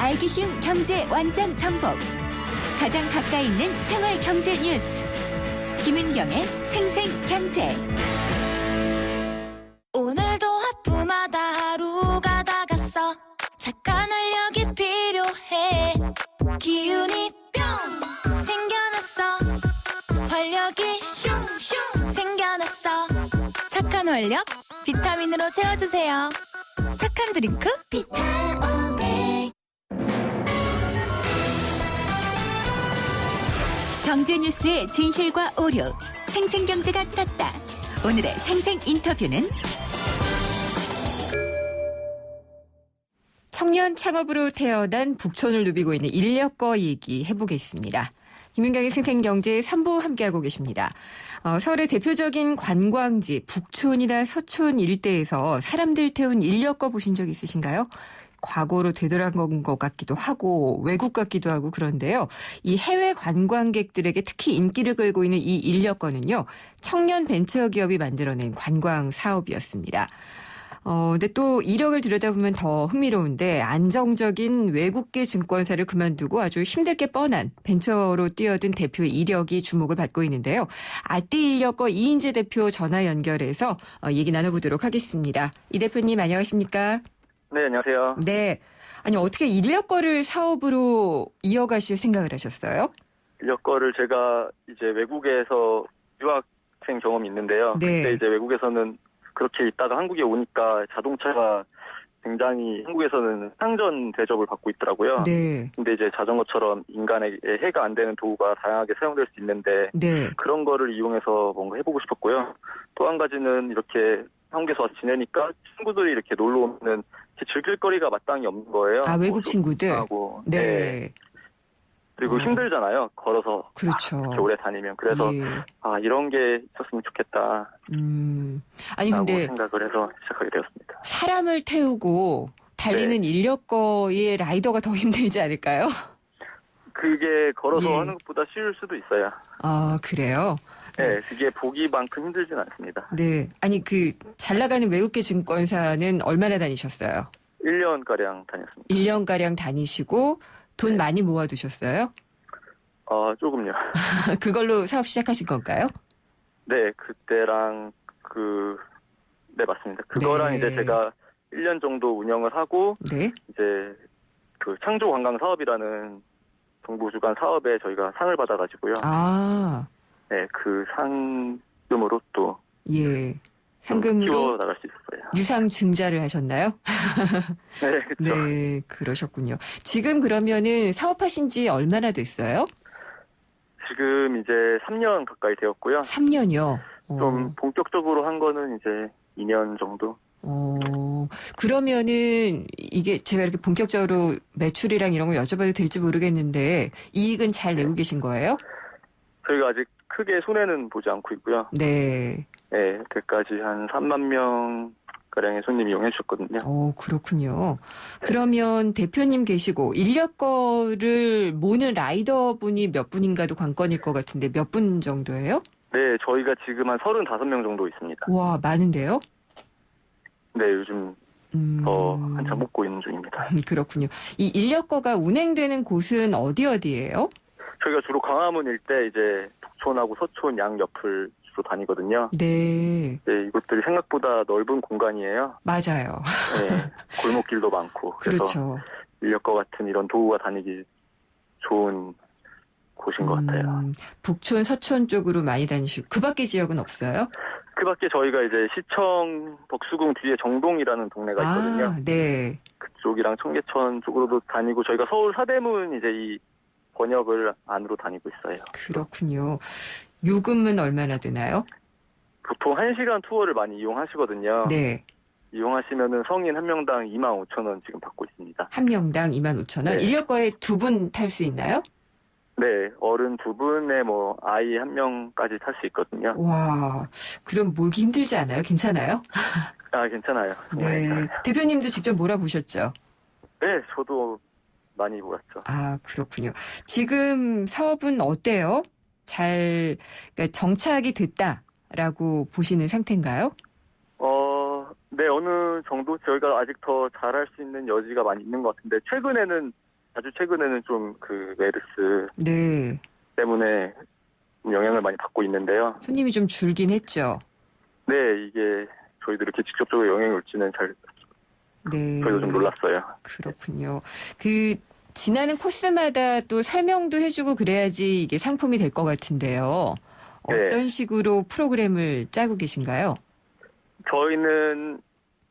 알기 쉬운 경제 완전 정복. 가장 가까이 있는 생활 경제 뉴스. 김은경의 생생경제. 오늘도 하품하다 하루가 다 갔어. 착한 활력이 필요해. 기운이 뿅 생겨났어. 활력이 슝슝 생겨났어. 착한 활력 비타민으로 채워주세요. 착한 드링크 비타오백. 경제 뉴스의 진실과 오류. 생생경제가 떴다. 오늘의 생생 인터뷰는 청년 창업으로 태어난 북촌을 누비고 있는 인력거 얘기 해보겠습니다. 김윤경의 생생경제 3부 함께하고 계십니다. 서울의 대표적인 관광지 북촌이나 서촌 일대에서 사람들 태운 인력거 보신 적 있으신가요? 과거로 되돌아간 것 같기도 하고 외국 같기도 하고 그런데요. 이 해외 관광객들에게 특히 인기를 끌고 있는 이 인력거는요. 청년 벤처기업이 만들어낸 관광 사업이었습니다. 근데 또 이력을 들여다보면 더 흥미로운데 안정적인 외국계 증권사를 그만두고 아주 힘들 게 뻔한 벤처로 뛰어든 대표의 이력이 주목을 받고 있는데요. 아띠 인력거 이인재 대표 전화 연결해서 얘기 나눠보도록 하겠습니다. 이 대표님 안녕하십니까? 네, 안녕하세요. 네. 아니 어떻게 인력거를 사업으로 이어가실 생각을 하셨어요? 인력거를 제가 이제 외국에서 유학생 경험이 있는데요. 네. 그때 이제 외국에서는 그렇게 있다가 한국에 오니까 자동차가 굉장히 한국에서는 상전 대접을 받고 있더라고요. 네. 근데 이제 자전거처럼 인간에게 해가 안 되는 도구가 다양하게 사용될 수 있는데 네. 그런 거를 이용해서 뭔가 해보고 싶었고요. 또 한 가지는 이렇게 한국에서 와서 지내니까 친구들이 이렇게 놀러 오면은 이렇게 즐길 거리가 마땅히 없는 거예요. 아, 외국 친구들? 하고. 네. 그리고 힘들잖아요. 걸어서 그렇죠. 이렇게 오래 다니면. 그래서 예. 이런 게 있었으면 좋겠다. 아니 라고 근데 생각을 해서 시작하게 되었습니다. 사람을 태우고 달리는 네. 인력거의 라이더가 더 힘들지 않을까요? 그게 걸어서 예. 하는 것보다 쉬울 수도 있어요. 아, 그래요? 네, 그게 보기만큼 힘들진 않습니다. 네. 아니 잘 나가는 외국계 증권사는 얼마나 다니셨어요? 1년가량 다녔습니다. 1년가량 다니시고 돈 네. 많이 모아두셨어요? 조금요. 그걸로 사업 시작하신 건가요? 네, 그때랑 네, 맞습니다. 그거랑 네. 이제 제가 1년 정도 운영을 하고, 네. 이제 창조 관광 사업이라는 정부 주관 사업에 저희가 상을 받아가지고요. 아, 네, 그 상금으로 또 예. 상금으로 키워나갈 수 있었어요. 유상 증자를 하셨나요? 네, 그렇죠. 네, 그러셨군요. 지금 그러면은 사업하신 지 얼마나 됐어요? 지금 이제 3년 가까이 되었고요. 3년이요. 좀 본격적으로 한 거는 이제 2년 정도. 그러면은 이게 제가 이렇게 본격적으로 매출이랑 이런 거 여쭤봐도 될지 모르겠는데 이익은 잘 내고 계신 거예요? 저희가 아직 크게 손해는 보지 않고 있고요. 네. 네, 그때까지 한 3만 명 가량의 손님이 이용해 주셨거든요. 그렇군요. 그러면 대표님 계시고 인력거를 모는 라이더분이 몇 분인가도 관건일 것 같은데 몇 분 정도예요? 네, 저희가 지금 한 35명 정도 있습니다. 와, 많은데요? 네, 요즘 더 한참 뽑고 있는 중입니다. 그렇군요. 이 인력거가 운행되는 곳은 어디예요? 저희가 주로 광화문 일대 이제 북촌하고 서촌 양 옆을 주로 다니거든요. 네. 네, 이곳들이 생각보다 넓은 공간이에요. 맞아요. 네, 골목길도 많고. 그래서 그렇죠. 인력거 같은 이런 도구가 다니기 좋은 곳인 것 같아요. 북촌, 서촌 쪽으로 많이 다니시고 그 밖에 지역은 없어요? 그 밖에 저희가 이제 시청 벅수궁 뒤에 정동이라는 동네가 있거든요. 아, 네. 그쪽이랑 청계천 쪽으로도 다니고 저희가 서울 사대문 이제 이 번역을 안으로 다니고 있어요. 그렇군요. 요금은 얼마나 드나요? 보통 1시간 투어를 많이 이용하시거든요. 네. 이용하시면은 성인 한 명당 25,000원 지금 받고 있습니다. 한 명당 25,000원. 네. 인력거에 2분 탈 수 있나요? 네, 어른 2분에 아이 1명까지 탈 수 있거든요. 와, 그럼 몰기 힘들지 않아요? 괜찮아요? 괜찮아요. 정말 네. 괜찮아요. 대표님도 직접 몰아보셨죠? 네, 저도 많이 몰았죠. 아, 그렇군요. 지금 사업은 어때요? 그러니까 정착이 됐다라고 보시는 상태인가요? 네, 어느 정도 저희가 아직 더 잘할 수 있는 여지가 많이 있는 것 같은데 최근에는 아주 최근에는 좀 그 메르스 네. 때문에 좀 영향을 많이 받고 있는데요. 손님이 좀 줄긴 했죠. 네, 이게 저희도 이렇게 직접적으로 영향이 올지는 네. 저희도 좀 놀랐어요. 그렇군요. 그 지나는 코스마다 또 설명도 해주고 그래야지 이게 상품이 될 것 같은데요. 네. 어떤 식으로 프로그램을 짜고 계신가요? 저희는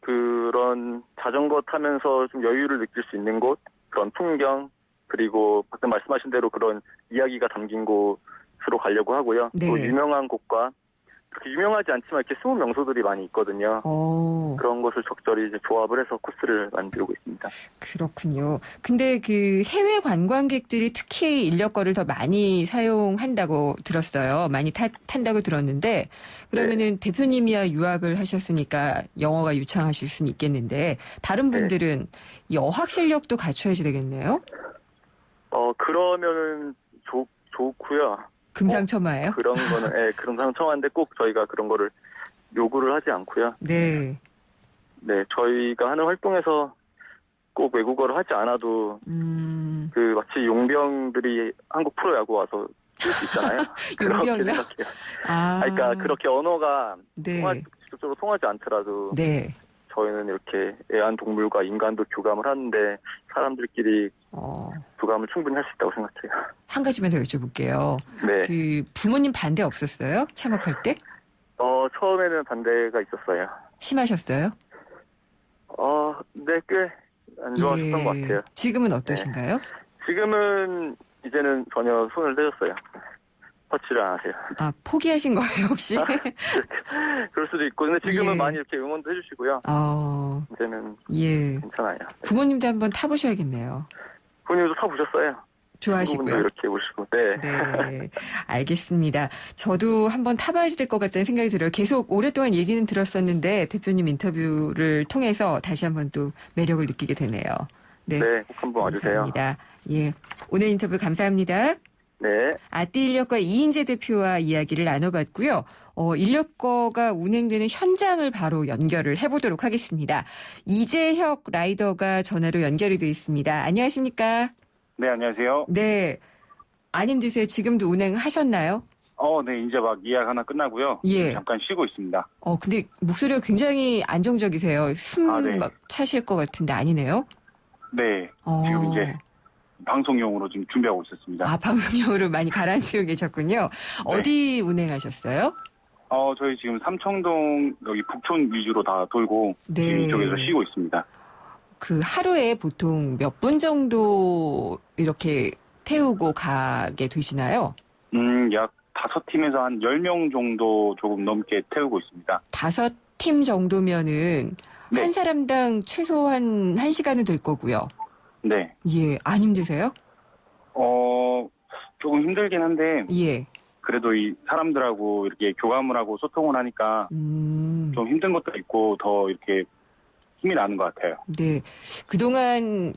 그런 자전거 타면서 좀 여유를 느낄 수 있는 곳, 그런 풍경, 그리고 방금 말씀하신 대로 그런 이야기가 담긴 곳으로 가려고 하고요. 네. 또 유명한 곳과 그렇게 유명하지 않지만 이렇게 숨은 명소들이 많이 있거든요. 그런 것을 적절히 이제 조합을 해서 코스를 만들고 있습니다. 그렇군요. 근데 그 해외 관광객들이 특히 인력거를 더 많이 사용한다고 들었어요. 많이 탄다고 들었는데 그러면은 대표님이야 유학을 하셨으니까 영어가 유창하실 수는 있겠는데 다른 분들은 이 어학 실력도 갖춰야지 되겠네요. 그러면은 좋고요. 금상첨화예요? 그런 거는 그런 상처한데 꼭 저희가 그런 거를 요구를 하지 않고요. 네. 네, 저희가 하는 활동에서 꼭 외국어를 하지 않아도 그 마치 용병들이 한국 프로야구 와서 뛸 수 있잖아요. 용병이요? 그렇게 생각해요. 아, 그러니까 그렇게 언어가 네. 직접적으로 통하지 않더라도 네. 저희는 이렇게 애완동물과 인간도 교감을 하는데 사람들끼리 교감을 충분히 할 수 있다고 생각해요. 한 가지만 더 여쭤볼게요. 네. 그 부모님 반대 없었어요? 창업할 때? 처음에는 반대가 있었어요. 심하셨어요? 네, 꽤 안 좋아하셨던 것 같아요. 지금은 어떠신가요? 지금은 이제는 전혀 손을 떼셨어요. 터치를 안 하세요. 아, 포기하신 거예요, 혹시? 그럴 수도 있고, 근데 지금은 예. 많이 이렇게 응원도 해주시고요. 이제는 예. 괜찮아요. 부모님도 한번 타보셔야겠네요. 부모님도 타보셨어요? 좋아하시고요. 친구분도 이렇게 보시고, 네. 네, 알겠습니다. 저도 한번 타봐야 될 것 같다는 생각이 들어요. 계속 오랫동안 얘기는 들었었는데 대표님 인터뷰를 통해서 다시 한번 또 매력을 느끼게 되네요. 네, 꼭 한번 와주세요. 감사합니다. 예, 오늘 인터뷰 감사합니다. 네. 아띠 인력거 이인재 대표와 이야기를 나눠봤고요. 인력거가 운행되는 현장을 바로 연결을 해보도록 하겠습니다. 이재혁 라이더가 전화로 연결이 되어 있습니다. 안녕하십니까? 네, 안녕하세요. 네. 안 힘드세요? 지금도 운행하셨나요? 네, 이제 막 예약 하나 끝나고요. 예. 잠깐 쉬고 있습니다. 근데 목소리가 굉장히 안정적이세요. 숨 네. 막 차실 것 같은데 아니네요? 네, 지금 이제 방송용으로 지금 준비하고 있었습니다. 방송용으로 많이 가라앉히고 계셨군요. 어디 운행하셨어요? 저희 지금 삼청동 여기 북촌 위주로 다 돌고 지금 이쪽에서 쉬고 있습니다. 그 하루에 보통 몇 분 정도 이렇게 태우고 가게 되시나요? 약 5팀에서 한 10명 정도 조금 넘게 태우고 있습니다. 5팀 정도면은 네. 한 사람당 최소한 1시간은 될 거고요. 네. 예, 안 힘드세요? 조금 힘들긴 한데 예. 그래도 이 사람들하고 이렇게 교감을 하고 소통을 하니까 좀 힘든 것도 있고 더 이렇게 힘이 나는 것 같아요. 네. 그동안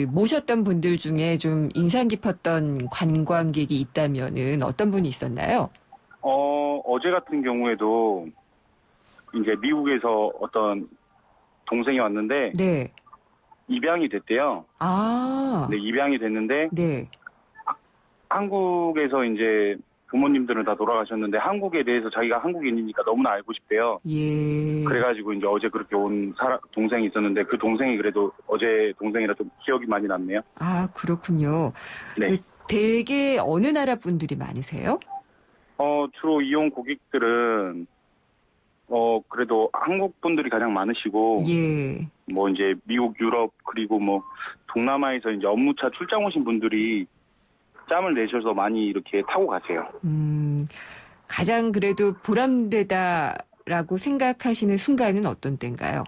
모셨던 분들 중에 좀 인상 깊었던 관광객이 있다면은 어떤 분이 있었나요? 어제 같은 경우에도 이제 미국에서 어떤 동생이 왔는데 네. 입양이 됐대요. 아. 네, 입양이 됐는데 네. 한국에서 이제 부모님들은 다 돌아가셨는데 한국에 대해서 자기가 한국인이니까 너무나 알고 싶대요. 예. 그래가지고 이제 어제 그렇게 온 동생이 있었는데 그 동생이 그래도 어제 동생이라 좀 기억이 많이 남네요. 아, 그렇군요. 네. 되게 어느 나라 분들이 많으세요? 주로 이용 고객들은 그래도 한국 분들이 가장 많으시고 예. 뭐 이제 미국, 유럽 그리고 뭐 동남아에서 이제 업무차 출장 오신 분들이 짬을 내셔서 많이 이렇게 타고 가세요. 가장 그래도 보람되다라고 생각하시는 순간은 어떤 때인가요?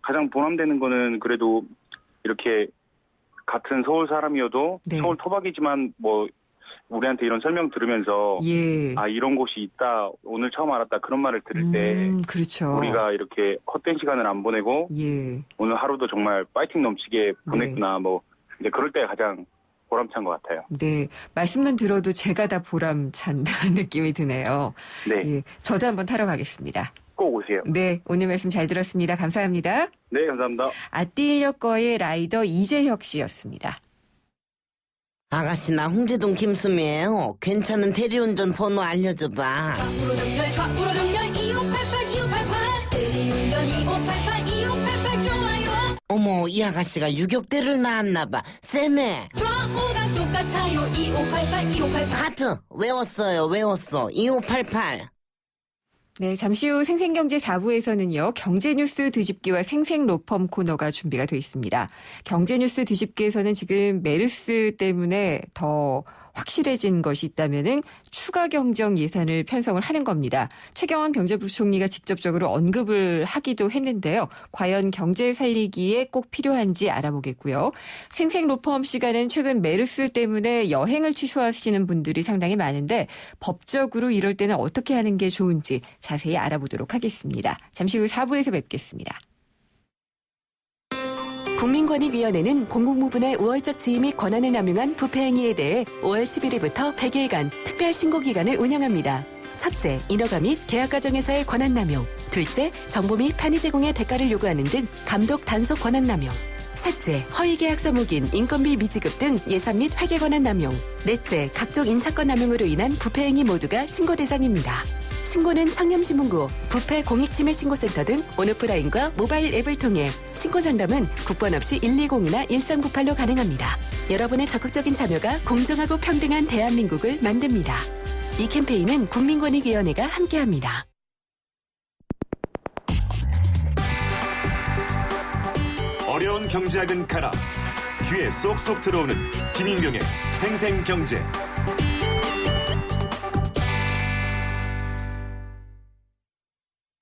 가장 보람되는 거는 그래도 이렇게 같은 서울 사람이어도 네. 서울 토박이지만 뭐 우리한테 이런 설명 들으면서 예. 이런 곳이 있다 오늘 처음 알았다 그런 말을 들을 때 그렇죠. 우리가 이렇게 헛된 시간을 안 보내고 예. 오늘 하루도 정말 파이팅 넘치게 보냈구나 뭐 이제 그럴 때 가장 보람찬 것 같아요. 네. 말씀만 들어도 제가 다 보람찬 느낌이 드네요. 네. 예. 저도 한번 타러 가겠습니다. 꼭 오세요. 네, 오늘 말씀 잘 들었습니다. 감사합니다. 네, 감사합니다. 아띠인력거의 라이더 이재혁 씨였습니다. 아가씨 나 홍제동 김수미예요. 괜찮은 대리운전 번호 알려줘봐. 좌우로 정렬 2588 2588 대리운전 2588 2588 좋아요. 어머 이 아가씨가 유격대를 낳았나봐. 쌤에 좌우가 똑같아요 2588 2588 하트 외웠어 2588. 네, 잠시 후 생생경제 4부에서는요. 경제뉴스 뒤집기와 생생로펌 코너가 준비가 돼 있습니다. 경제뉴스 뒤집기에서는 지금 메르스 때문에 더 확실해진 것이 있다면은 추가 경정 예산을 편성을 하는 겁니다. 최경환 경제부총리가 직접적으로 언급을 하기도 했는데요. 과연 경제 살리기에 꼭 필요한지 알아보겠고요. 생생로펌 시간은 최근 메르스 때문에 여행을 취소하시는 분들이 상당히 많은데 법적으로 이럴 때는 어떻게 하는 게 좋은지 자세히 알아보도록 하겠습니다. 잠시 후 4부에서 뵙겠습니다. 국민권익위원회는 공공부문의 우월적 지위 및 권한을 남용한 부패 행위에 대해 5월 11일부터 100일간 특별 신고 기간을 운영합니다. 첫째, 인허가 및 계약 과정에서의 권한 남용. 둘째, 정보 및 편의 제공의 대가를 요구하는 등 감독 단속 권한 남용. 셋째, 허위 계약서 묵인, 인건비 미지급 등 예산 및 회계 권한 남용. 넷째, 각종 인사권 남용으로 인한 부패 행위 모두가 신고 대상입니다. 신고는 청렴신문고, 부패 공익침해 신고센터 등 온오프라인과 모바일 앱을 통해 신고 상담은 국번 없이 120이나 1398로 가능합니다. 여러분의 적극적인 참여가 공정하고 평등한 대한민국을 만듭니다. 이 캠페인은 국민권익위원회가 함께합니다. 어려운 경제학은 가라. 귀에 쏙쏙 들어오는 김인경의 생생경제.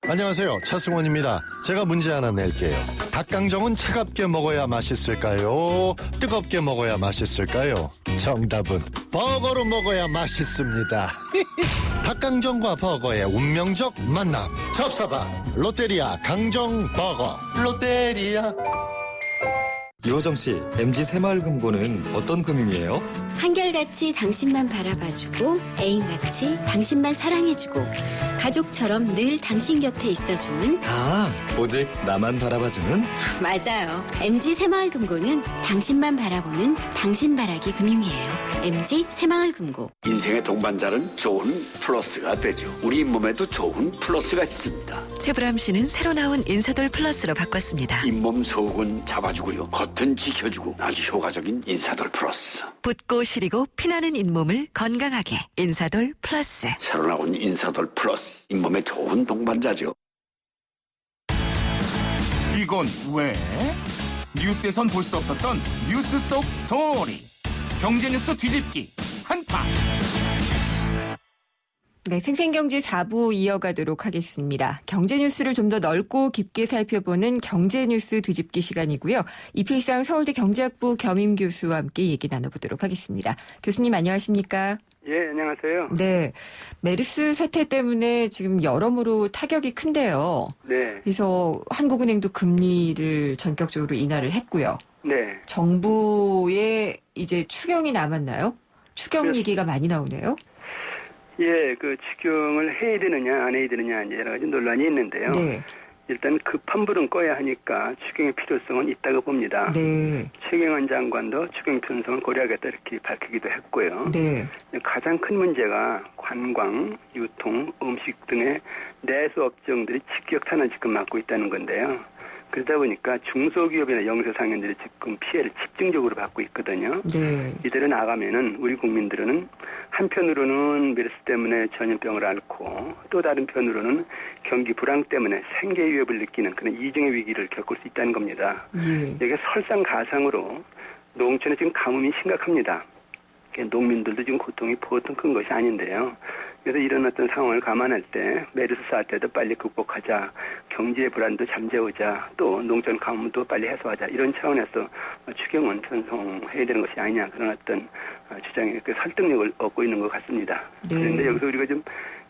안녕하세요. 차승원입니다. 제가 문제 하나 낼게요. 닭강정은 차갑게 먹어야 맛있을까요? 뜨겁게 먹어야 맛있을까요? 정답은 버거로 먹어야 맛있습니다. 닭강정과 버거의 운명적 만남. 접사봐. 롯데리아 강정버거. 롯데리아. 이호정 씨, MG 새마을금고는 어떤 금융이에요? 한결같이 당신만 바라봐주고 애인같이 당신만 사랑해주고 가족처럼 늘 당신 곁에 있어주는 아, 오직 나만 바라봐주는? 맞아요. MG 새마을금고는 당신만 바라보는 당신바라기 금융이에요. MG 새마을금고. 인생의 동반자는 좋은 플러스가 되죠. 우리 몸에도 좋은 플러스가 있습니다. 최불암 씨는 새로 나온 인사돌 플러스로 바꿨습니다. 잇몸 속은 잡아주고요. 겉은 지켜주고 아주 효과적인 인사돌 플러스. 붓고 시리고 피나는 잇몸을 건강하게 인사돌 플러스. 새로 나온 인사돌 플러스. 잇몸에 좋은 동반자죠. 이건 왜? 뉴스에선 볼 수 없었던 뉴스 속 스토리. 경제뉴스 뒤집기 한파. 네, 생생경제 4부 이어가도록 하겠습니다. 경제뉴스를 좀 더 넓고 깊게 살펴보는 경제뉴스 뒤집기 시간이고요. 이필상 서울대 경제학부 겸임 교수와 함께 얘기 나눠보도록 하겠습니다. 교수님 안녕하십니까? 예, 안녕하세요. 네, 메르스 사태 때문에 지금 여러모로 타격이 큰데요. 네. 그래서 한국은행도 금리를 전격적으로 인하를 했고요. 네. 정부의 이제 추경이 남았나요? 추경 얘기가 많이 나오네요. 예, 그 추경을 해야 되느냐 안 해야 되느냐 이제 여러 가지 논란이 있는데요. 네. 일단 급한 불은 꺼야 하니까 추경의 필요성은 있다고 봅니다. 네. 최경환 장관도 추경 편성을 고려하겠다 이렇게 밝히기도 했고요. 네. 가장 큰 문제가 관광, 유통, 음식 등의 내수 업종들이 직격 탄환 지금 맞고 있다는 건데요. 그러다 보니까 중소기업이나 영세상인들이 지금 피해를 집중적으로 받고 있거든요. 네. 이대로 나가면은 우리 국민들은 한편으로는 메르스 때문에 전염병을 앓고 또 다른 편으로는 경기 불황 때문에 생계 위협을 느끼는 그런 이중의 위기를 겪을 수 있다는 겁니다. 이게 설상가상으로 농촌에 지금 가뭄이 심각합니다. 농민들도 지금 고통이 보통 큰 것이 아닌데요. 그래서 이런 어떤 상황을 감안할 때 메르스 사태도 빨리 극복하자, 경제 불안도 잠재우자, 또 농촌 가뭄도 빨리 해소하자 이런 차원에서 추경은 편성해야 되는 것이 아니냐 그런 어떤 주장에 그 설득력을 얻고 있는 것 같습니다. 네. 그런데 여기서 우리가 좀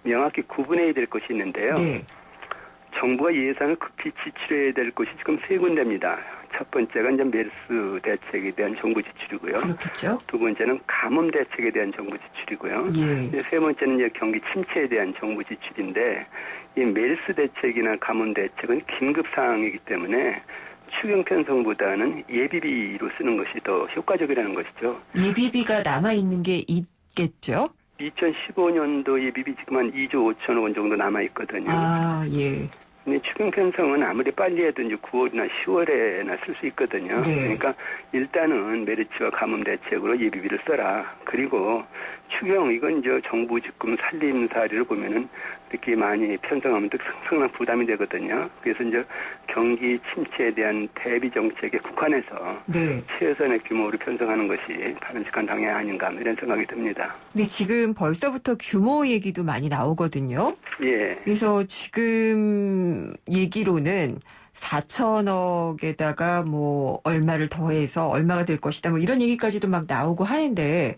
명확히 구분해야 될 것이 있는데요. 네. 정부가 예산을 급히 지출해야 될 곳이 지금 세 군데입니다. 첫 번째가 이제 메르스 대책에 대한 정부 지출이고요. 그렇겠죠. 두 번째는 가뭄 대책에 대한 정부 지출이고요. 예. 이제 세 번째는 이제 경기 침체에 대한 정부 지출인데 이 메르스 대책이나 가뭄 대책은 긴급 사항이기 때문에 추경 편성보다는 예비비로 쓰는 것이 더 효과적이라는 것이죠. 예비비가 남아 있는 게 있겠죠. 2015년도 예비비 지금 한 2조 5천억 원 정도 남아 있거든요. 아, 예. 근데 추경 편성은 아무리 빨리 해도 이제 9월이나 10월에나 쓸 수 있거든요. 네. 그러니까 일단은 메르츠와 가뭄 대책으로 예비비를 써라. 그리고 추경 이건 이제 정부 지금 살림살이를 보면은 이렇게 많이 편성하면 또 상당한 부담이 되거든요. 그래서 이제 경기 침체에 대한 대비 정책에 국한해서 네. 최선의 규모로 편성하는 것이 바람직한 방향 아닌가 이런 생각이 듭니다. 근데 지금 벌써부터 규모 얘기도 많이 나오거든요. 예. 그래서 지금 얘기로는 4천억에다가 뭐 얼마를 더해서 얼마가 될 것이다. 뭐 이런 얘기까지도 막 나오고 하는데 네.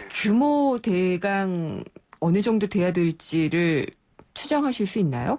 규모 대강 어느 정도 돼야 될지를 추정하실 수 있나요?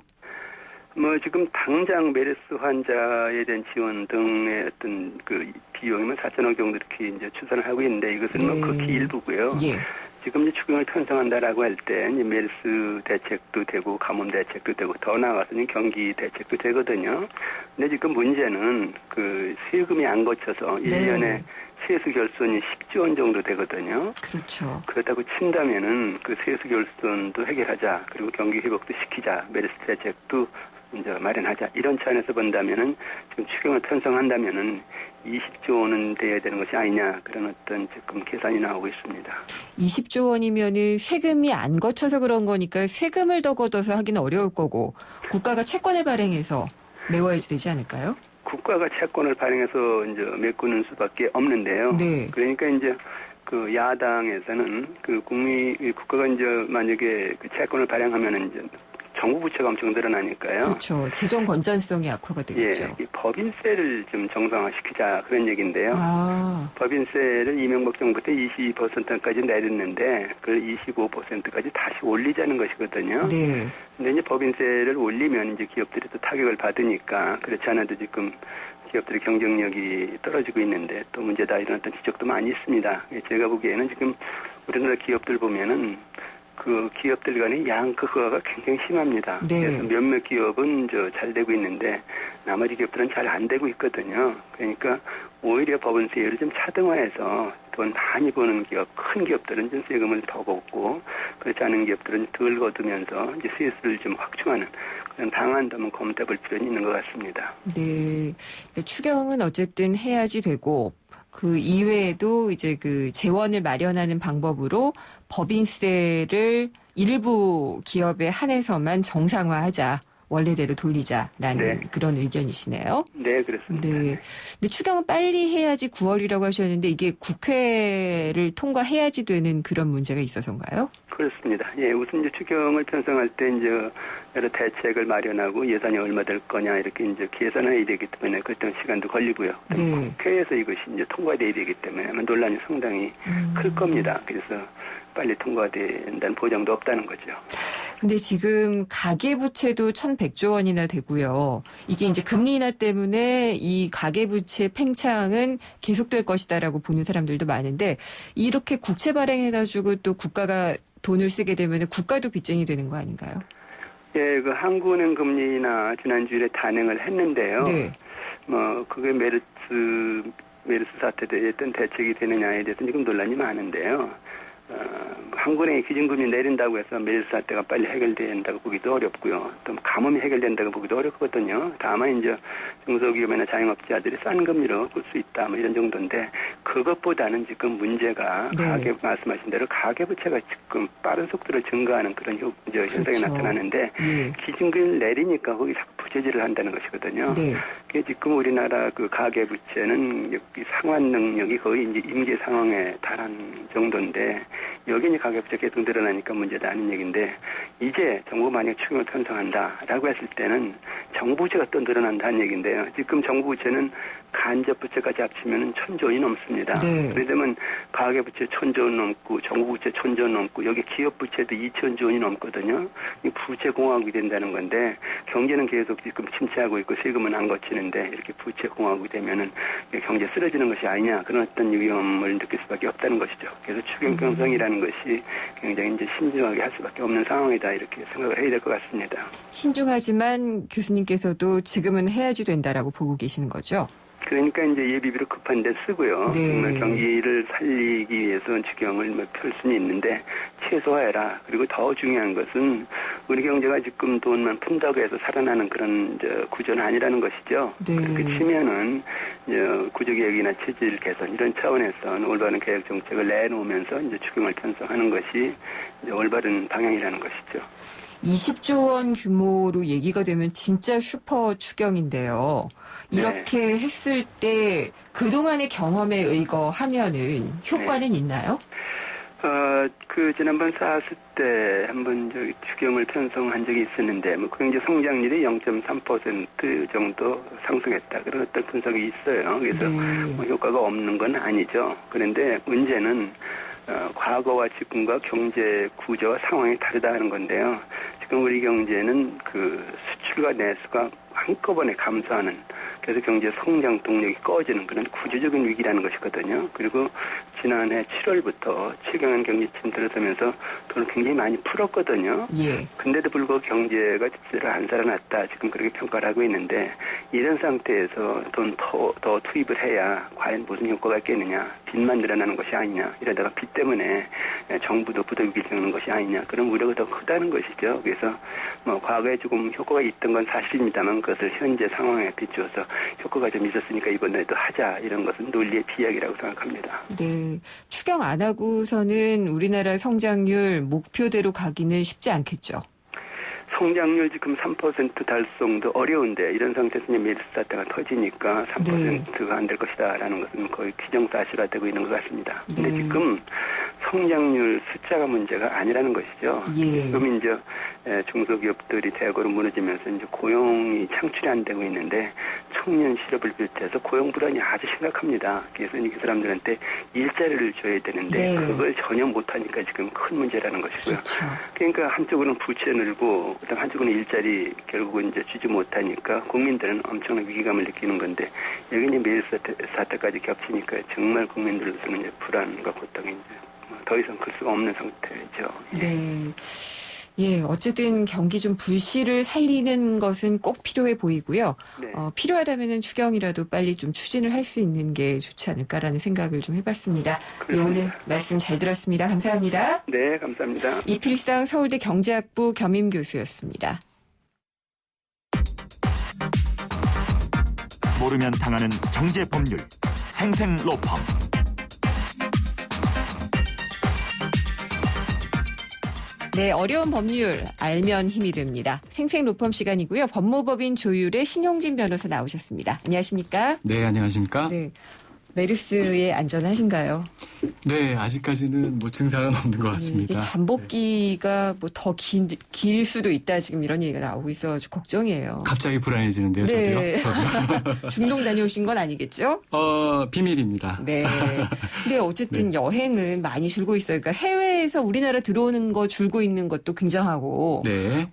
뭐 지금 당장 메르스 환자에 대한 지원 등의 어떤 그 비용이면 4천억 정도 이렇게 이제 추산을 하고 있는데 이것은 뭐 극히 일부고요. 예. 지금 이제 추경을 편성한다라고 할 때 메르스 대책도 되고 가뭄 대책도 되고 더 나아가서는 경기 대책도 되거든요. 근데 지금 문제는 그 세금이 안 거쳐서 1년에 세수 결손이 10조 원 정도 되거든요. 그렇죠. 그렇다고 친다면은 그 세수 결손도 해결하자. 그리고 경기 회복도 시키자. 메르스 대책도 이제 마련하자. 이런 차원에서 본다면은 지금 추경을 편성한다면은 20조 원은 돼야 되는 것이 아니냐. 그런 어떤 지금 계산이 나오고 있습니다. 20조 원이면은 세금이 안 거쳐서 그런 거니까 세금을 더 걷어서 하기는 어려울 거고 국가가 채권을 발행해서 메워야지 되지 않을까요? 국가가 채권을 발행해서 이제 메꾸는 수밖에 없는데요. 네. 그러니까 이제 그 야당에서는 그 국가가 이제 만약에 그 채권을 발행하면은 이제 정부 부채가 엄청 늘어나니까요. 그렇죠. 재정 건전성이 악화가 되겠죠. 예, 이 법인세를 좀 정상화시키자 그런 얘기인데요. 아. 법인세를 이명박 정부 때 22%까지 내렸는데 그걸 25%까지 다시 올리자는 것이거든요. 네. 근데 이제 법인세를 올리면 이제 기업들이 또 타격을 받으니까 그렇지 않아도 지금 기업들의 경쟁력이 떨어지고 있는데 또 문제다 이런 어떤 지적도 많이 있습니다. 제가 보기에는 지금 우리나라 기업들 보면은 그 기업들 간의 양극화가 굉장히 심합니다. 네. 그래서 몇몇 기업은 잘 되고 있는데 나머지 기업들은 잘 안 되고 있거든요. 그러니까 오히려 법인세율을 좀 차등화해서 돈 많이 버는 기업, 큰 기업들은 좀 세금을 더 걷고 그렇지 않은 기업들은 덜 거두면서 이제 세수를 좀 확충하는 그런 방안도 한번 검토해 볼 필요는 있는 것 같습니다. 네. 추경은 어쨌든 해야지 되고 그 이외에도 이제 그 재원을 마련하는 방법으로 법인세를 일부 기업에 한해서만 정상화하자. 원래대로 돌리자라는 그런 의견이시네요. 네, 그렇습니다. 네. 근데 추경은 빨리 해야지 9월이라고 하셨는데 이게 국회를 통과해야지 되는 그런 문제가 있어서인가요? 그렇습니다. 예, 우선 이제 추경을 편성할 때 이제 여러 대책을 마련하고 예산이 얼마 될 거냐 이렇게 이제 계산해야 되기 때문에 그때 시간도 걸리고요. 네. 국회에서 이것이 이제 통과돼야 되기 때문에 아마 논란이 상당히 클 겁니다. 그래서 빨리 통과된다는 보장도 없다는 거죠. 근데 지금 가계부채도 1,100조 원이나 되고요. 이게 이제 금리 인하 때문에 이 가계부채 팽창은 계속될 것이다라고 보는 사람들도 많은데 이렇게 국채 발행해가지고 또 국가가 돈을 쓰게 되면 국가도 빚쟁이 되는 거 아닌가요? 예, 그 한국은행 금리 인하 지난주에 단행을 했는데요. 네. 뭐 그게 메르스 사태 때 어떤 대책이 되느냐에 대해서 지금 논란이 많은데요. 한국은행이 기준금리 내린다고 해서 메르스 사태가 빨리 해결된다고 보기도 어렵고요. 또 가뭄이 해결된다고 보기도 어렵거든요. 다만 이제 중소기업이나 자영업자들이 싼 금리로 끌 수 있다 뭐 이런 정도인데 그것보다는 지금 문제가 말씀하신 대로 가계부채가 지금 빠른 속도로 증가하는 그런 현상이 나타나는데 기준금리를 내리니까 거기 자꾸 부채질을 한다는 것이거든요. 그게 지금 우리나라 그 가계부채는 상환 능력이 거의 이제 임계 상황에 달한 정도인데 여기 이제 가계부채 계속 늘어나니까 문제다 하는 얘기인데 이제 정부 만약 추경을 편성한다라고 했을 때는 정부 부채가 또 늘어난다는 얘기인데요. 지금 정부 부채는 간접 부채까지 합치면 1,000조 원이 넘습니다. 네. 그러면 가계부채 1,000조 원 넘고 정부부채 1,000조 원 넘고 여기 기업부채도 2,000조 원이 넘거든요. 이 부채공화국이 된다는 건데 경제는 계속 지금 침체하고 있고 세금은 안 거치는데 이렇게 부채공화국이 되면은 경제 쓰러지는 것이 아니냐 그런 어떤 위험을 느낄 수밖에 없다는 것이죠. 그래서 추경평성이라는 것이 굉장히 이제 신중하게 할 수밖에 없는 상황이다 이렇게 생각을 해야 될 것 같습니다. 신중하지만 교수님께서도 지금은 해야지 된다라고 보고 계시는 거죠? 그러니까 이제 예비비로 급한 데 쓰고요. 네. 정말 경기를 살리기 위해서는 추경을 펼 수는 있는데 최소화해라. 그리고 더 중요한 것은 우리 경제가 지금 돈만 푼다고 해서 살아나는 그런 구조는 아니라는 것이죠. 네. 그렇게 치면은 구조개혁이나 체질 개선 이런 차원에서 올바른 개혁 정책을 내놓으면서 이제 추경을 편성하는 것이 이제 올바른 방향이라는 것이죠. 20조 원 규모로 얘기가 되면 진짜 슈퍼 추경인데요. 이렇게 했을 때 그동안의 경험에 의거하면은 효과는 있나요? 지난번 사스 때 한번 추경을 편성한 적이 있었는데, 경제 성장률이 0.3% 정도 상승했다. 그런 어떤 분석이 있어요. 그래서 효과가 없는 건 아니죠. 그런데 문제는 과거와 지금과 경제 구조와 상황이 다르다는 건데요. 지금 우리 경제는 그 수출과 내수가 한꺼번에 감소하는, 그래서 경제 성장 동력이 꺼지는 그런 구조적인 위기라는 것이거든요. 그리고 지난해 7월부터 7경한 경기침 들어서면서 돈을 굉장히 많이 풀었거든요. 예. 근데도 불구하고 경제가 제대로 안 살아났다. 지금 그렇게 평가를 하고 있는데, 이런 상태에서 돈 더 투입을 해야 과연 무슨 효과가 있겠느냐. 빚만 늘어나는 것이 아니냐. 이러다가 빚 때문에 정부도 부도위기 겪는 것이 아니냐. 그런 우려가 더 크다는 것이죠. 그래서 과거에 조금 효과가 있던 건 사실입니다만 그것을 현재 상황에 비추어서 효과가 좀 있었으니까 이번에도 하자. 이런 것은 논리의 비약이라고 생각합니다. 네. 추경 안 하고서는 우리나라 성장률 목표대로 가기는 쉽지 않겠죠. 성장률 지금 3% 달성도 어려운데 이런 상태에서 이제 메르스 사태가 터지니까 3%가 안 될 것이다라는 것은 거의 기정사실화되고 있는 것 같습니다. 근데 지금 성장률 숫자가 문제가 아니라는 것이죠. 지금 이제 중소기업들이 대거로 무너지면서 이제 고용이 창출이 안 되고 있는데 청년 실업을 비롯해서 고용 불안이 아주 심각합니다. 그래서 이 사람들한테 일자리를 줘야 되는데 그걸 전혀 못하니까 지금 큰 문제라는 것이고요. 그렇죠. 그러니까 한쪽으로는 부채 늘고 그다음 한쪽으로는 일자리 결국은 이제 주지 못하니까 국민들은 엄청난 위기감을 느끼는 건데 여기 이제 메르스 사태까지 겹치니까 정말 국민들로서는 이제 불안과 고통이 이제 더 이상 클 수가 없는 상태죠. 네. 예, 어쨌든 경기 좀 불씨를 살리는 것은 꼭 필요해 보이고요. 필요하다면은 추경이라도 빨리 좀 추진을 할 수 있는 게 좋지 않을까라는 생각을 좀 해봤습니다. 예, 오늘 말씀 잘 들었습니다. 감사합니다. 네, 감사합니다. 이필상 서울대 경제학부 겸임 교수였습니다. 모르면 당하는 경제 법률 생생로펌. 네, 어려운 법률 알면 힘이 됩니다. 생생로펌 시간이고요. 법무법인 조율의 신용진 변호사 나오셨습니다. 안녕하십니까? 네, 안녕하십니까? 네, 메르스에 안전하신가요? 네, 아직까지는 뭐 증상은 없는 것 같습니다. 이게 잠복기가 뭐 더 길 수도 있다 지금 이런 얘기가 나오고 있어가지고 걱정이에요. 갑자기 불안해지는데요, 네. 저도요. 중동 다녀오신 건 아니겠죠? 비밀입니다. 네. 근데 어쨌든 여행은 많이 줄고 있어요. 그러니까 해외에서 우리나라 들어오는 거 줄고 있는 것도 굉장하고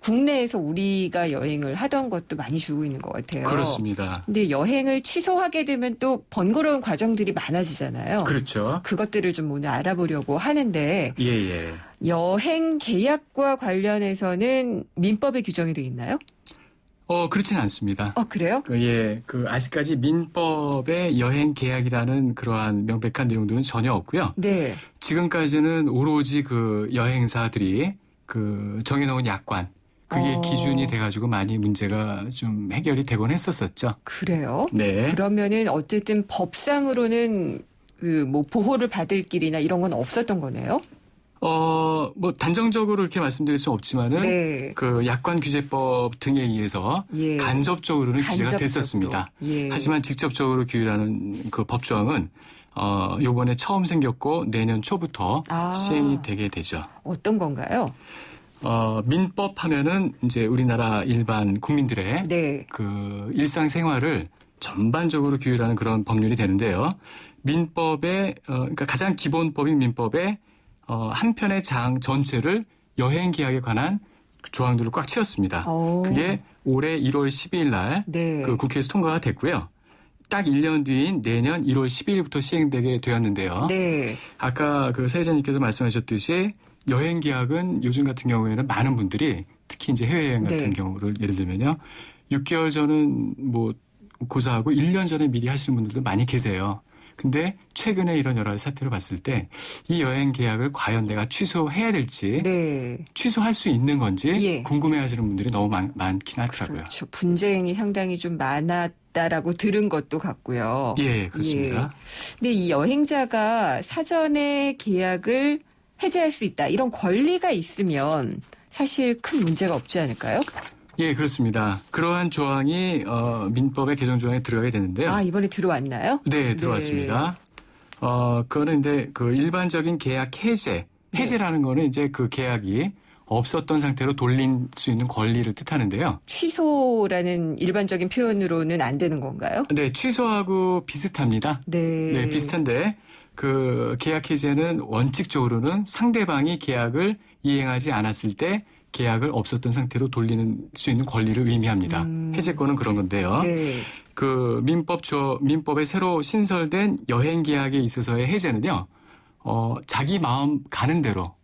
국내에서 우리가 여행을 하던 것도 많이 줄고 있는 것 같아요. 그렇습니다. 근데 여행을 취소하게 되면 또 번거로운 과정들이 많아지잖아요. 그렇죠. 그것들을 좀 오늘 알아보려고 하는데 예. 여행 계약과 관련해서는 민법에 규정이 돼 있나요? 그렇지는 않습니다. 그래요? 아직까지 민법에 여행 계약이라는 그러한 명백한 내용들은 전혀 없고요. 네. 지금까지는 오로지 그 여행사들이 그 정해놓은 약관, 그게 기준이 돼가지고 많이 문제가 좀 해결이 되곤 했었었죠. 그래요? 네. 그러면은 어쨌든 법상으로는 그 뭐 보호를 받을 길이나 이런 건 없었던 거네요? 뭐 단정적으로 이렇게 말씀드릴 수는 없지만은 그 약관 규제법 등에 의해서 간접적으로는 규제가 됐었습니다. 하지만 직접적으로 규율하는 그 법조항은 요번에 처음 생겼고 내년 초부터 시행이 되게 되죠. 어떤 건가요? 민법 하면은 이제 우리나라 일반 국민들의 네. 그 일상생활을 전반적으로 규율하는 그런 법률이 되는데요. 민법의 그러니까 가장 기본법인 민법의 한 편의 장 전체를 여행 계약에 관한 조항들을 꽉 채웠습니다. 그게 올해 1월 12일 날 네. 그 국회에서 통과가 됐고요. 딱 1년 뒤인 내년 1월 12일부터 시행되게 되었는데요. 네. 아까 그 사회자님께서 말씀하셨듯이 여행 계약은 요즘 같은 경우에는 많은 분들이 특히 이제 해외여행 같은 네. 경우를 예를 들면요. 6개월 전은 뭐 고사하고 1년 전에 미리 하시는 분들도 많이 계세요. 근데 최근에 이런 여러 가지 사태를 봤을 때 이 여행 계약을 과연 내가 취소해야 될지 네. 취소할 수 있는 건지 예. 궁금해하시는 분들이 너무 많긴 하더라고요. 그렇죠. 분쟁이 상당히 좀 많았다라고 들은 것도 같고요. 예, 그렇습니다. 예. 근데 이 여행자가 사전에 계약을 해제할 수 있다. 이런 권리가 있으면 사실 큰 문제가 없지 않을까요? 예, 그렇습니다. 그러한 조항이 민법의 개정 조항에 들어가게 되는데요. 아, 이번에 들어왔나요? 네, 들어왔습니다. 그거는 이제 그 일반적인 계약 해제라는 거는 이제 그 계약이 없었던 상태로 돌릴 수 있는 권리를 뜻하는데요. 취소라는 일반적인 표현으로는 안 되는 건가요? 네, 취소하고 비슷합니다. 네, 비슷한데 그 계약 해제는 원칙적으로는 상대방이 계약을 이행하지 않았을 때 계약을 없었던 상태로 돌리는 수 있는 권리를 의미합니다. 해제권은 그런 건데요. 네. 그 민법에 새로 신설된 여행 계약에 있어서의 해제는요. 자기 마음 가는 대로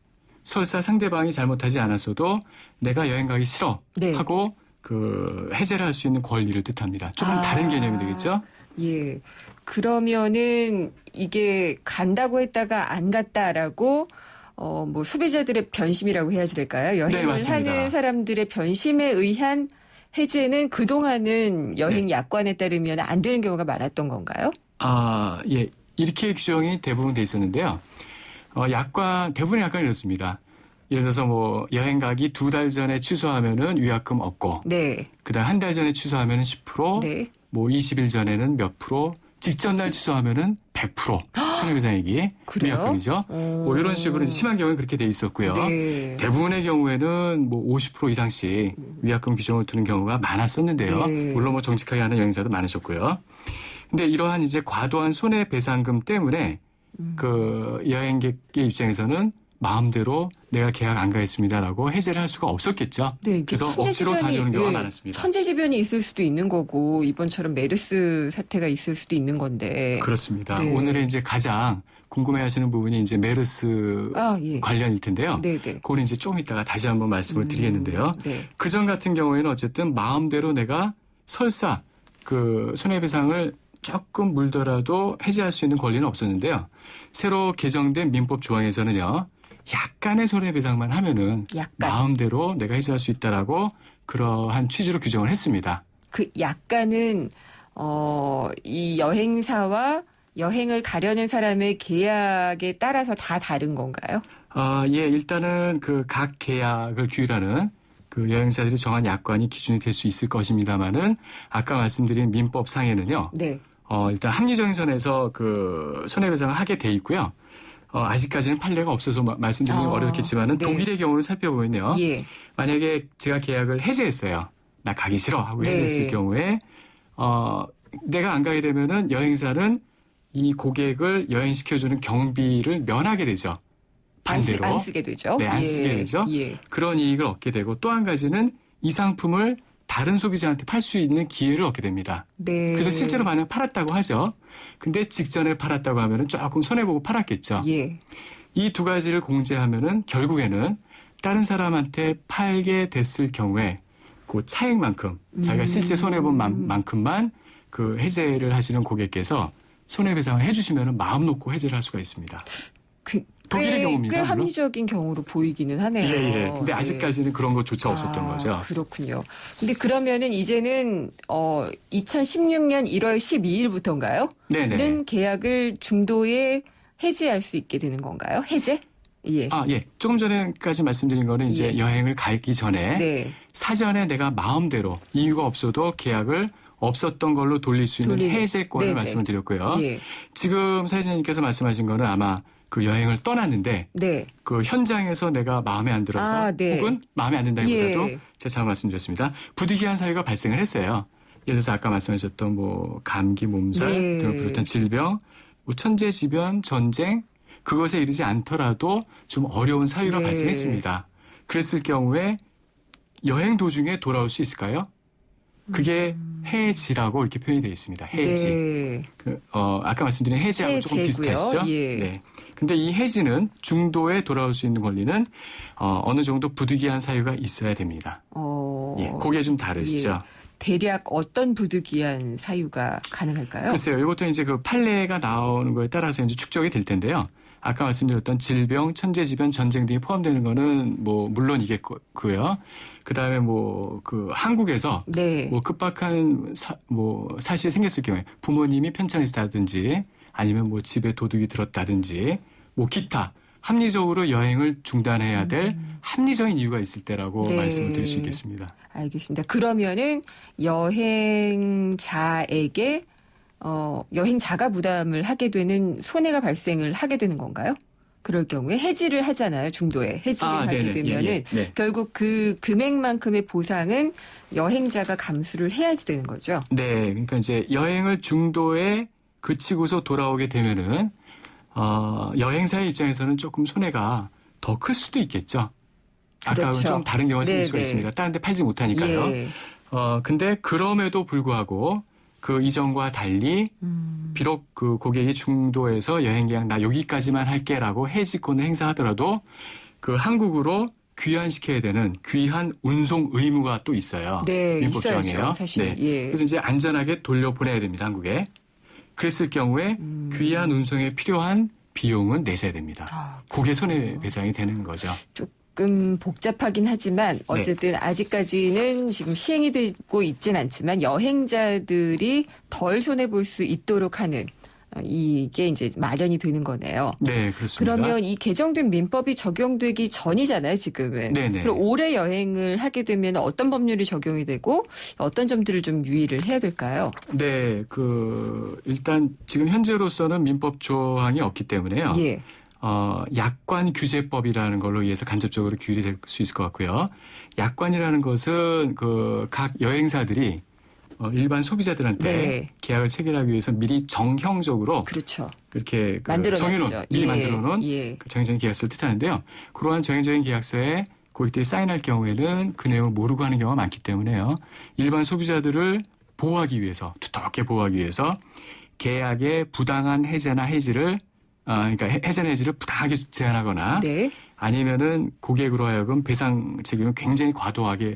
설사 상대방이 잘못하지 않았어도 내가 여행 가기 싫어 네. 하고 그 해제를 할 수 있는 권리를 뜻합니다. 조금 다른 개념이 되겠죠? 예. 그러면은 이게 간다고 했다가 안 갔다라고 뭐 소비자들의 변심이라고 해야지 될까요? 여행을 하는 사람들의 변심에 의한 해제는 그동안은 여행 약관에 따르면 안 되는 경우가 많았던 건가요? 아, 예. 이렇게 규정이 대부분 돼 있었는데요. 대부분의 약관이 이렇습니다. 예를 들어서 뭐 여행 가기 2달 전에 취소하면은 위약금 없고, 네. 그다음 한 달 전에 취소하면은 10%, 네. 뭐 20일 전에는 몇 프로, 직전 날 취소하면은 100% 손해배상액이 위약금이죠. 뭐 이런 식으로 심한 경우는 그렇게 돼 있었고요. 네. 대부분의 경우에는 뭐 50% 이상씩 위약금 규정을 두는 경우가 많았었는데요. 네. 물론 뭐 정직하게 하는 여행사도 많으셨고요. 근데 이러한 이제 과도한 손해배상금 때문에 그 여행객의 입장에서는 마음대로 내가 계약 안 가겠습니다라고 해제를 할 수가 없었겠죠. 네, 그래서 억지로 다녀오는 경우가 많았습니다. 천재지변이 있을 수도 있는 거고 이번처럼 메르스 사태가 있을 수도 있는 건데. 그렇습니다. 네. 오늘의 이제 가장 궁금해하시는 부분이 이제 메르스 예. 관련일 텐데요. 네. 그거는 이제 좀 이따가 다시 한번 말씀을 드리겠는데요. 네. 그전 같은 경우에는 어쨌든 마음대로 내가 설사 그 손해배상을 조금 물더라도 해제할 수 있는 권리는 없었는데요. 새로 개정된 민법 조항에서는요. 약간의 손해배상만 하면은 마음대로 내가 해제할 수 있다라고 그러한 취지로 규정을 했습니다. 그 약간은 이 여행사와 여행을 가려는 사람의 계약에 따라서 다 다른 건가요? 예, 일단은 그 각 계약을 규율하는 그 여행사들이 정한 약관이 기준이 될 수 있을 것입니다만은 아까 말씀드린 민법상에는요. 네. 일단 합리적인 선에서 그 손해배상을 하게 돼 있고요. 아직까지는 판례가 없어서 말씀드리기 어렵겠지만은 네. 독일의 경우를 살펴보면요. 예. 만약에 제가 계약을 해제했어요. 나 가기 싫어 하고 네. 해제했을 경우에 내가 안 가게 되면은 여행사는 이 고객을 여행시켜주는 경비를 면하게 되죠. 반대로. 안 쓰게 되죠. 네, 안 쓰게 되죠. 그런 이익을 얻게 되고 또 한 가지는 이 상품을 다른 소비자한테 팔 수 있는 기회를 얻게 됩니다. 네. 그래서 실제로 만약 팔았다고 하죠. 근데 직전에 팔았다고 하면은 조금 손해보고 팔았겠죠. 예. 이 두 가지를 공제하면은 결국에는 다른 사람한테 팔게 됐을 경우에 그 차액만큼 자기가 실제 손해본 만큼만 그 해제를 하시는 고객께서 손해배상을 해주시면은 마음 놓고 해제를 할 수가 있습니다. 독일의 경우입니다. 꽤 물론. 합리적인 경우로 보이기는 하네요. 예. 근데 아직까지는 그런 것조차 없었던 거죠. 그렇군요. 근데 그러면은 이제는 2016년 1월 12일부터인가요? 네네. 는 계약을 중도에 해지할 수 있게 되는 건가요? 해제? 예. 조금 전에까지 말씀드린 거는 이제 여행을 가기 전에 사전에 내가 마음대로 이유가 없어도 계약을 없었던 걸로 돌릴 수 있는 해제권을 말씀을 드렸고요. 지금 사회자님께서 말씀하신 거는 아마 그 여행을 떠났는데 네. 그 현장에서 내가 마음에 안 들어서 네. 혹은 마음에 안 든다기보다도 예. 제가 잘 말씀드렸습니다. 부득이한 사유가 발생을 했어요. 예를 들어서 아까 말씀하셨던 뭐 감기, 몸살 네. 등을 비롯한 질병, 뭐 천재지변, 전쟁 그것에 이르지 않더라도 좀 어려운 사유가 네. 발생했습니다. 그랬을 경우에 여행 도중에 돌아올 수 있을까요? 그게 해지라고 이렇게 표현이 되어 있습니다. 해지. 네. 아까 말씀드린 해지하고 조금 해제고요. 비슷하시죠? 예. 네. 근데 이 해지는 중도에 돌아올 수 있는 권리는 어느 정도 부득이한 사유가 있어야 됩니다. 예, 그게 좀 다르시죠? 예. 대략 어떤 부득이한 사유가 가능할까요? 글쎄요. 이것도 이제 그 판례가 나오는 거에 따라서 이제 축적이 될 텐데요. 아까 말씀드렸던 질병, 천재지변, 전쟁 등이 포함되는 거는 뭐 물론이겠고요. 그다음에 뭐 그 한국에서 네. 뭐 급박한 사실이 생겼을 경우에 부모님이 편찮으시다든지 아니면 뭐 집에 도둑이 들었다든지 뭐 기타 합리적으로 여행을 중단해야 될 합리적인 이유가 있을 때라고 네. 말씀을 드릴 수 있겠습니다. 알겠습니다. 그러면은 여행자에게 여행자가 부담을 하게 되는 손해가 발생을 하게 되는 건가요? 그럴 경우에 해지를 하잖아요. 중도에 해지를 하게 네네. 되면은 예, 예. 네. 결국 그 금액만큼의 보상은 여행자가 감수를 해야지 되는 거죠. 네, 그러니까 이제 여행을 중도에 그치고서 돌아오게 되면은 여행사의 입장에서는 조금 손해가 더 클 수도 있겠죠. 아까하고는 그렇죠. 좀 다른 경우가 생길 수가 네네. 있습니다. 다른 데 팔지 못하니까요. 예. 근데 그럼에도 불구하고 그 이전과 달리 비록 그 고객이 중도에서 여행 계약 나 여기까지만 할게라고 해지권을 행사하더라도 그 한국으로 귀환시켜야 되는 귀환 운송 의무가 또 있어요. 네, 민법 있어야죠, 조항이에요. 사실. 네. 예. 그래서 이제 안전하게 돌려보내야 됩니다. 한국에. 그랬을 경우에 귀환 운송에 필요한 비용은 내셔야 됩니다. 그게 손해배상이 되는 거죠. 조금 복잡하긴 하지만 어쨌든 아직까지는 지금 시행이 되고 있진 않지만 여행자들이 덜 손해볼 수 있도록 하는 이게 이제 마련이 되는 거네요. 네, 그렇습니다. 그러면 이 개정된 민법이 적용되기 전이잖아요, 지금은. 네네. 그럼 올해 여행을 하게 되면 어떤 법률이 적용이 되고 어떤 점들을 좀 유의를 해야 될까요? 네, 일단 지금 현재로서는 민법 조항이 없기 때문에요. 예. 약관 규제법이라는 걸로 의해서 간접적으로 규율이 될 수 있을 것 같고요. 약관이라는 것은 각 여행사들이 일반 소비자들한테 네. 계약을 체결하기 위해서 미리 정형적으로 그렇죠. 그렇게 만들어놨죠. 정해놓은 미리 예. 만들어놓은 예. 그 정형적인 계약서를 뜻하는데요. 그러한 정형적인 계약서에 고객들이 사인할 경우에는 그 내용을 모르고 하는 경우가 많기 때문에요. 일반 소비자들을 보호하기 위해서 두텁게 보호하기 위해서 계약의 부당한 해제나 해지를 그러니까 해제나 해지를 부당하게 제한하거나 네. 아니면은 고객으로 하여금 배상 책임을 굉장히 과도하게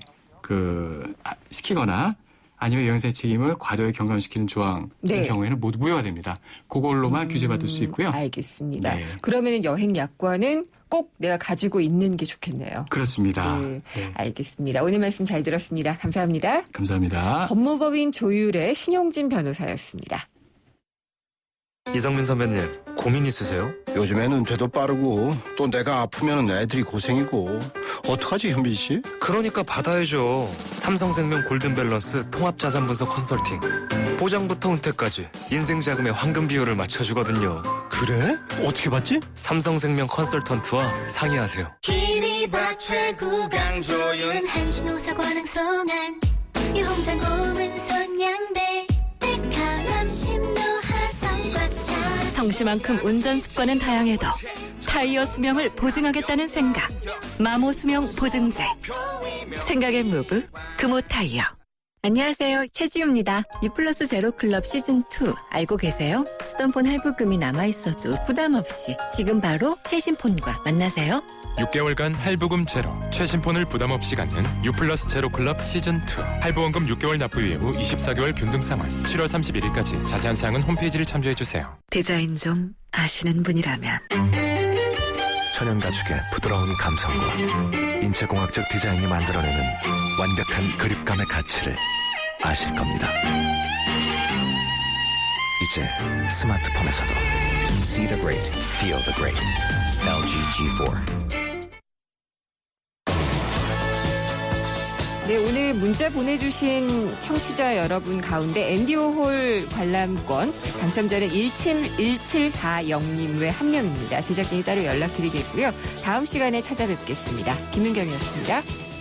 시키거나 아니면 여행사의 책임을 과도하게 경감시키는 조항의 네. 경우에는 모두 무효가 됩니다. 그걸로만 규제받을 수 있고요. 알겠습니다. 네. 그러면 여행 약관은 꼭 내가 가지고 있는 게 좋겠네요. 그렇습니다. 네. 네. 알겠습니다. 오늘 말씀 잘 들었습니다. 감사합니다. 감사합니다. 법무법인 조율의 신용진 변호사였습니다. 이성민 선배님, 고민 있으세요? 요즘에는 은퇴도 빠르고 또 내가 아프면 애들이 고생이고 어떡하지 현빈 씨? 그러니까 받아야죠. 삼성생명 골든밸런스 통합자산분석 컨설팅. 보장부터 은퇴까지 인생 자금의 황금 비율을 맞춰주거든요. 그래? 어떻게 받지? 삼성생명 컨설턴트와 상의하세요. 기니바체 구강조윤 한신호사 관흥송안 유홍장 고문손 양대 백화남 심도 하성과차 성시만큼 운전 습관은 다양해도 타이어 수명을 보증하겠다는 생각. 마모 수명 보증제. 생각의 무브 금호 타이어. 안녕하세요. 최지우입니다. 유플러스 제로클럽 시즌2 알고 계세요? 쓰던 할부금이 남아있어도 부담 없이 지금 바로 최신 폰과 만나세요. 6개월간 할부금 제로, 최신 폰을 부담 없이 갖는 유플러스 제로클럽 시즌2. 할부원금 6개월 납부 이후 24개월 균등 상환. 7월 31일까지 자세한 사항은 홈페이지를 참조해주세요. 디자인 좀 아시는 분이라면. 천연 가죽의 부드러운 감성과 인체공학적 디자인이 만들어내는 완벽한 그립감의 가치를 아실 겁니다. 이제 스마트폰에서도 See the great, feel the great. LG G4. 네, 오늘 문자 보내주신 청취자 여러분 가운데 앤디워홀 관람권 당첨자는 1740님 외 한 명입니다. 제작진이 따로 연락드리겠고요. 다음 시간에 찾아뵙겠습니다. 김은경이었습니다.